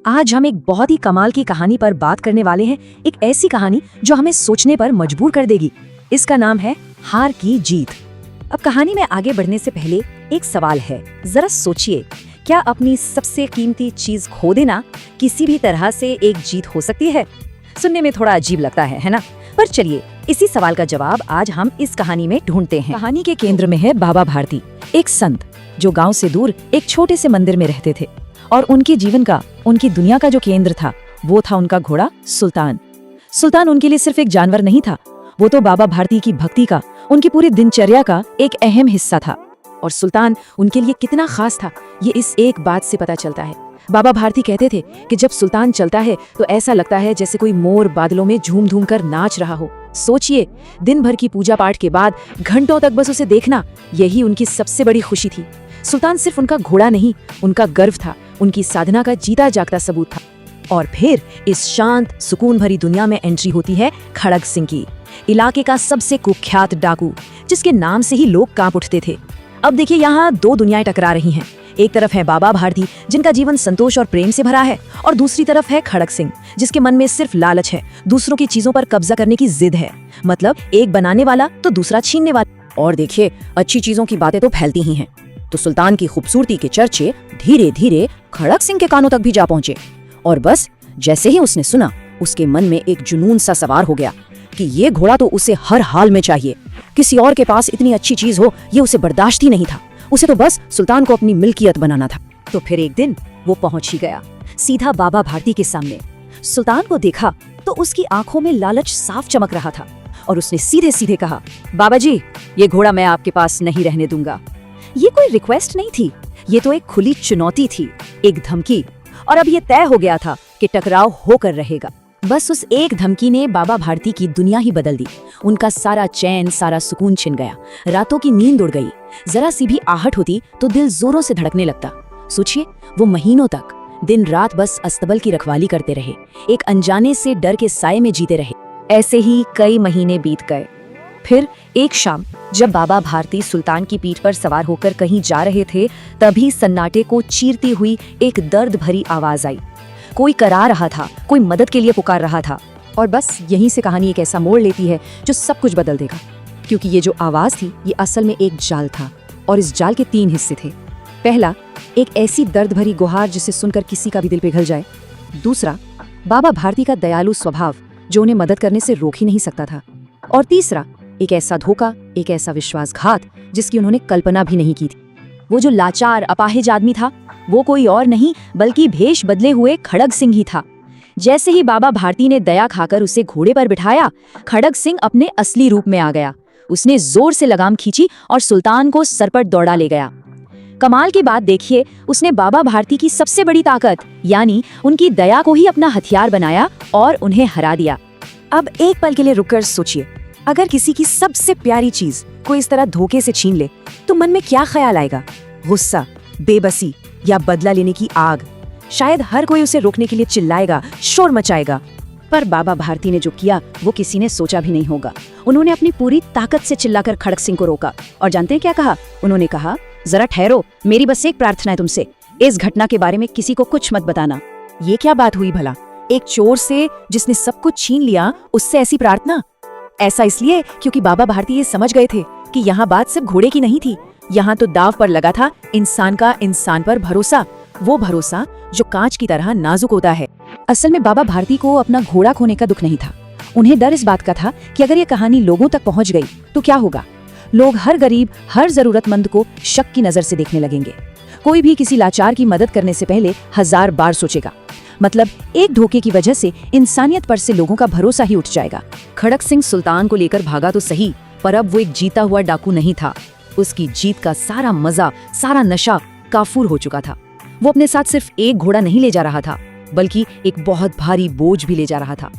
आज हम एक बहुत ही कमाल की कहानी पर बात करने वाले हैं। एक ऐसी कहानी जो हमें सोचने पर मजबूर कर देगी। इसका नाम है हार की जीत। अब कहानी में आगे बढ़ने से पहले एक सवाल है, जरा सोचिए, क्या अपनी सबसे कीमती चीज खो देना किसी भी तरह से एक जीत हो सकती है? सुनने में थोड़ा अजीब लगता है ना? पर चलिए इसी सवाल का जवाब आज हम इस कहानी में ढूंढते हैं। कहानी के केंद्र में है बाबा भारती, एक संत जो गांव से दूर एक छोटे से मंदिर में रहते थे। और उनके जीवन का, उनकी दुनिया का जो केंद्र था वो था उनका घोड़ा सुल्तान। सुल्तान उनके लिए सिर्फ एक जानवर नहीं था, वो तो बाबा भारती की भक्ति का, उनकी पूरी दिनचर्या का एक अहम हिस्सा था। और सुल्तान उनके लिए कितना खास था ये इस एक बात से पता चलता है। बाबा भारती कहते थे कि जब सुल्तान चलता है तो ऐसा लगता है जैसे कोई मोर बादलों में झूम झूम कर नाच रहा हो। सोचिए, दिन भर की पूजा पाठ के बाद घंटों तक बस उसे देखना, यही उनकी सबसे बड़ी खुशी थी। सुल्तान सिर्फ उनका घोड़ा नहीं, उनका गर्व था, उनकी साधना का जीता जागता सबूत था। और फिर इस शांत सुकून भरी दुनिया में एंट्री होती है खड़ग सिंह की, इलाके का सबसे कुख्यात डाकू, जिसके नाम से ही लोग कांप उठते थे। अब देखिए, यहाँ दो दुनियाएं टकरा रही हैं। एक तरफ है बाबा भारती, जिनका जीवन संतोष और प्रेम से भरा है, और दूसरी तरफ है खड़ग सिंह, जिसके मन में सिर्फ लालच है, दूसरों की चीजों पर कब्जा करने की जिद है। मतलब एक बनाने वाला तो दूसरा छीनने वाला। और देखिए, अच्छी चीजों की बातें तो फैलती ही हैं, तो सुल्तान की खूबसूरती के चर्चे धीरे धीरे खड़ग सिंह के कानों तक भी जा पहुंचे। और बस जैसे ही उसने सुना, उसके मन में एक जुनून सा सवार हो गया कि ये घोड़ा तो उसे हर हाल में चाहिए। किसी और के पास इतनी अच्छी चीज हो ये उसे बर्दाश्त ही नहीं था। उसे तो बस सुल्तान को अपनी मिल्कियत बनाना था। तो फिर एक दिन वो पहुंच ही गया, सीधा बाबा भारती के सामने। सुल्तान को देखा तो उसकी आंखों में लालच साफ चमक रहा था, और उसने सीधे सीधे कहा, बाबा जी, ये घोड़ा मैं आपके पास नहीं रहने दूंगा। ये कोई रिक्वेस्ट नहीं थी, ये तो एक खुली चुनौती थी, एक धमकी। और अब ये तय हो गया था कि टकराव होकर रहेगा। बस उस एक धमकी ने बाबा भारती की दुनिया ही बदल दी। उनका सारा चैन, सारा सुकून छिन गया, रातों की नींद उड़ गई। जरा सी भी आहट होती तो दिल जोरों से धड़कने लगता। सोचिए, वो महीनों तक दिन रात बस अस्तबल की रखवाली करते रहे, एक अनजाने से डर के साए में जीते रहे। ऐसे ही कई महीने बीत गए। फिर एक शाम जब बाबा भारती सुल्तान की पीठ पर सवार होकर कहीं जा रहे थे, तभी सन्नाटे को चीरती हुई एक दर्द भरी आवाज आई। कोई करा रहा था, कोई मदद के लिए पुकार रहा था। और बस यहीं से कहानी एक ऐसा मोड़ लेती है जो सब कुछ बदल देगा। क्योंकि ये जो आवाज थी, ये असल में एक जाल था, और इस जाल के 3 हिस्से थे। पहला, एक ऐसी दर्द भरी गुहार जिसे सुनकर किसी का भी दिल पिघल जाए। दूसरा, बाबा भारती का दयालु स्वभाव जो उन्हें मदद करने से रोक ही नहीं सकता था। और तीसरा, एक ऐसा धोखा, एक ऐसा विश्वासघात जिसकी उन्होंने कल्पना भी नहीं की थी। वो जो लाचार अपाहिज आदमी था, वो कोई और नहीं बल्कि भेष बदले हुए खड़ग सिंह ही था। जैसे ही बाबा भारती ने दया खाकर उसे घोड़े पर बिठाया, खड़ग सिंह अपने असली रूप में आ गया। उसने जोर से लगाम खींची और सुल्तान को सर पर दौड़ा ले गया। कमाल की बात देखिए, उसने बाबा भारती की सबसे बड़ी ताकत यानी उनकी दया को ही अपना हथियार बनाया और उन्हें हरा दिया। अब एक पल के लिए रुककर सोचिए, अगर किसी की सबसे प्यारी चीज कोई इस तरह धोखे से छीन ले तो मन में क्या ख्याल आएगा? गुस्सा, बेबसी या बदला लेने की आग? शायद हर कोई उसे रोकने के लिए चिल्लाएगा, शोर मचाएगा। पर बाबा भारती ने जो किया वो किसी ने सोचा भी नहीं होगा। उन्होंने अपनी पूरी ताकत से चिल्लाकर खड़ग सिंह को रोका। और जानते हैं क्या कहा? उन्होंने कहा, जरा ठहरो, मेरी बस एक प्रार्थना है तुमसे, इस घटना के बारे में किसी को कुछ मत बताना। ये क्या बात हुई भला? एक चोर से जिसने सब कुछ छीन लिया, उससे ऐसी प्रार्थना? ऐसा इसलिए क्योंकि बाबा भारती ये समझ गए थे कि यहाँ बात सिर्फ घोड़े की नहीं थी, यहाँ तो दाव पर लगा था इंसान का इंसान पर भरोसा, वो भरोसा जो कांच की तरह नाजुक होता है। असल में बाबा भारती को अपना घोड़ा खोने का दुख नहीं था। उन्हें डर इस बात का था कि अगर ये कहानी लोगों तक पहुंच गई तो क्या होगा? लोग हर गरीब, हर जरूरतमंद को शक की नजर से देखने लगेंगे। कोई भी किसी लाचार की मदद करने से पहले 1000 बार सोचेगा। मतलब एक धोखे की वजह से इंसानियत पर से लोगों का भरोसा ही उठ जाएगा। खड़ग सिंह सुल्तान को लेकर भागा तो सही, पर अब वो एक जीता हुआ डाकू नहीं था। उसकी जीत का सारा मजा, सारा नशा काफूर हो चुका था। वो अपने साथ सिर्फ एक घोड़ा नहीं ले जा रहा था, बल्कि एक बहुत भारी बोझ भी ले जा रहा था।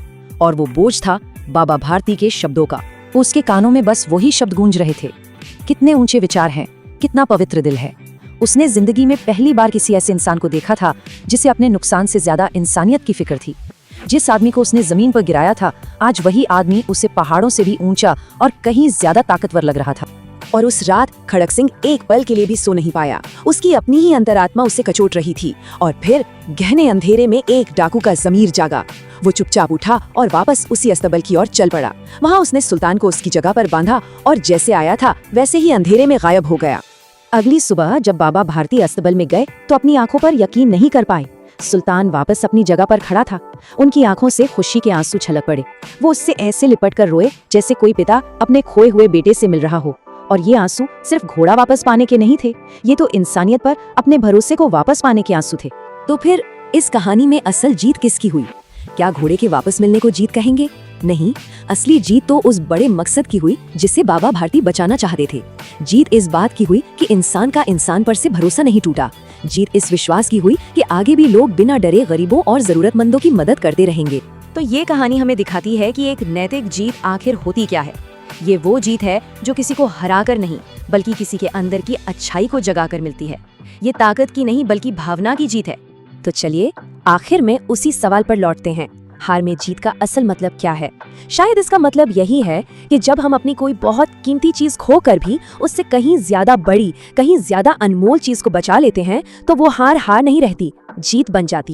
और वो बोझ था बाबा भारती के शब्दों का। उसके कानों में बस वही शब्द गूंज रहे थे, कितने ऊंचे विचार हैं, कितना पवित्र दिल है। उसने जिंदगी में पहली बार किसी ऐसे इंसान को देखा था जिसे अपने नुकसान से ज्यादा इंसानियत की फिक्र थी। जिस आदमी को उसने जमीन पर गिराया था, आज वही आदमी उसे पहाड़ों से भी ऊंचा और कहीं ज्यादा ताकतवर लग रहा था। और उस रात खड़क सिंह एक पल के लिए भी सो नहीं पाया। उसकी अपनी ही अंतरात्मा उसे कचोट रही थी। और फिर गहने अंधेरे में एक डाकू का ज़मीर जागा। वो चुपचाप उठा और वापस उसी अस्तबल की ओर चल पड़ा। वहाँ उसने सुल्तान को उसकी जगह पर बांधा और जैसे आया था वैसे ही अंधेरे में गायब हो गया। अगली सुबह जब बाबा भारती अस्तबल में गए तो अपनी आंखों पर यकीन नहीं कर पाए। सुल्तान वापस अपनी जगह पर खड़ा था। उनकी आंखों से खुशी के आंसू छलक पड़े। वो उससे ऐसे लिपट कर रोए जैसे कोई पिता अपने खोए हुए बेटे से मिल रहा हो। और ये आंसू सिर्फ घोड़ा वापस पाने के नहीं थे, ये तो इंसानियत पर अपने भरोसे को वापस पाने के आंसू थे। तो फिर इस कहानी में असल जीत किसकी हुई? क्या घोड़े के वापस मिलने को जीत कहेंगे? नहीं, असली जीत तो उस बड़े मकसद की हुई जिसे बाबा भारती बचाना चाहते थे। जीत इस बात की हुई कि इंसान का इंसान पर से भरोसा नहीं टूटा। जीत इस विश्वास की हुई कि आगे भी लोग बिना डरे गरीबों और जरूरतमंदों की मदद करते रहेंगे। तो ये कहानी हमें दिखाती है कि एक नैतिक जीत आखिर होती क्या है। ये वो जीत है जो किसी को हराकर नहीं बल्कि किसी के अंदर की अच्छाई को जगाकर मिलती है। ये ताकत की नहीं बल्कि भावना की जीत है। तो चलिए आखिर में उसी सवाल पर लौटते हैं, हार में जीत का असल मतलब क्या है? शायद इसका मतलब यही है कि जब हम अपनी कोई बहुत कीमती चीज खोकर भी उससे कहीं ज्यादा बड़ी, कहीं ज्यादा अनमोल चीज को बचा लेते हैं तो वो हार नहीं रहती, जीत बन जाती है।